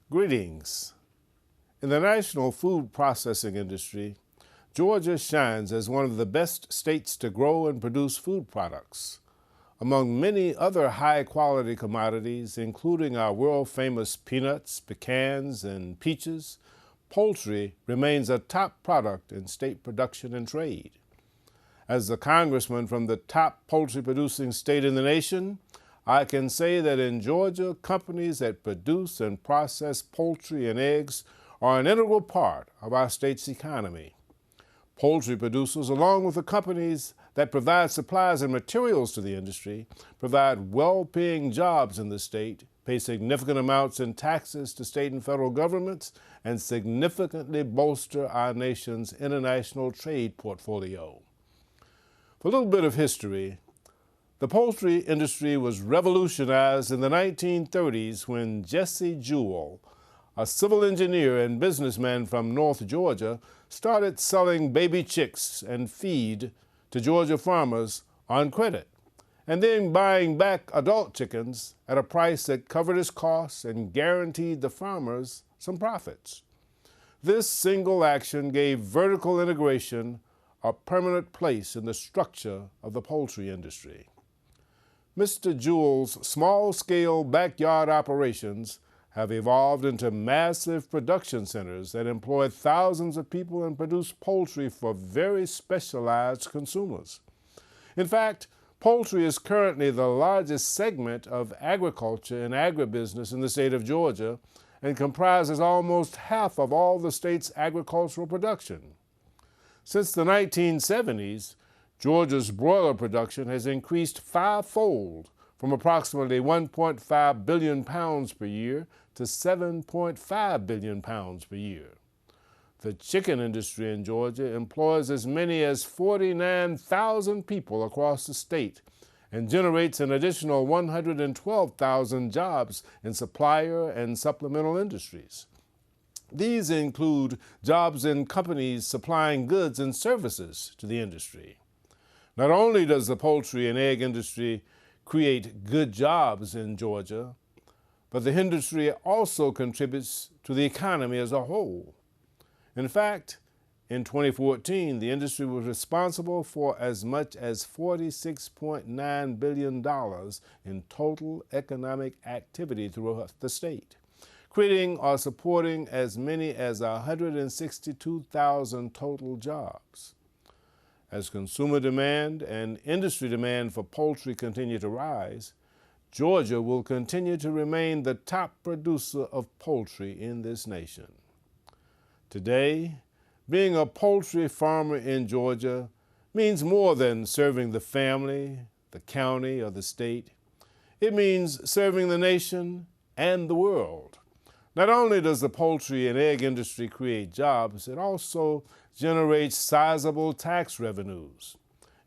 Greetings. In the national food processing industry, Georgia shines as one of the best states to grow and produce food products. Among many other high-quality commodities, including our world-famous peanuts, pecans, and peaches, poultry remains a top product in state production and trade. As the congressman from the top poultry-producing state in the nation, I can say that in Georgia, companies that produce and process poultry and eggs are an integral part of our state's economy. Poultry producers, along with the companies that provide supplies and materials to the industry, provide well-paying jobs in the state, pay significant amounts in taxes to state and federal governments, and significantly bolster our nation's international trade portfolio. For a little bit of history, the poultry industry was revolutionized in the 1930s when Jesse Jewell, a civil engineer and businessman from North Georgia, started selling baby chicks and feed to Georgia farmers on credit, and then buying back adult chickens at a price that covered his costs and guaranteed the farmers some profits. This single action gave vertical integration a permanent place in the structure of the poultry industry. Mr. Jewell's small-scale backyard operations have evolved into massive production centers that employ thousands of people and produce poultry for very specialized consumers. In fact, poultry is currently the largest segment of agriculture and agribusiness in the state of Georgia and comprises almost half of all the state's agricultural production. Since the 1970s, Georgia's broiler production has increased fivefold from approximately 1.5 billion pounds per year to 7.5 billion pounds per year. The chicken industry in Georgia employs as many as 49,000 people across the state and generates an additional 112,000 jobs in supplier and supplemental industries. These include jobs in companies supplying goods and services to the industry. Not only does the poultry and egg industry create good jobs in Georgia, but the industry also contributes to the economy as a whole. In fact, in 2014, the industry was responsible for as much as $46.9 billion in total economic activity throughout the state, creating or supporting as many as 162,000 total jobs. As consumer demand and industry demand for poultry continue to rise, Georgia will continue to remain the top producer of poultry in this nation. Today, being a poultry farmer in Georgia means more than serving the family, the county, or the state. It means serving the nation and the world. Not only does the poultry and egg industry create jobs, it also generates sizable tax revenues.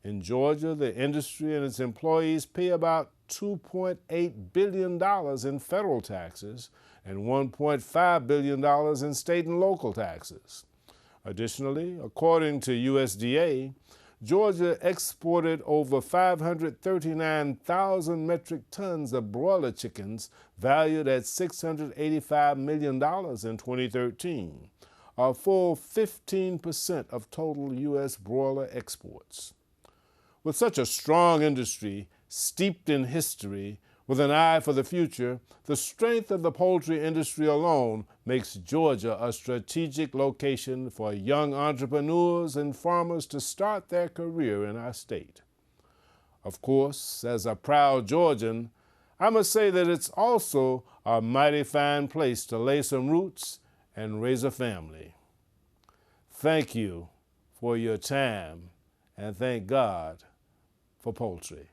In Georgia, the industry and its employees pay about $2.8 billion in federal taxes and $1.5 billion in state and local taxes. Additionally, according to USDA, Georgia exported over 539,000 metric tons of broiler chickens valued at $685 million in 2013, a full 15% of total U.S. broiler exports. With such a strong industry steeped in history, with an eye for the future, the strength of the poultry industry alone makes Georgia a strategic location for young entrepreneurs and farmers to start their career in our state. Of course, as a proud Georgian, I must say that it's also a mighty fine place to lay some roots and raise a family. Thank you for your time, and thank God for poultry.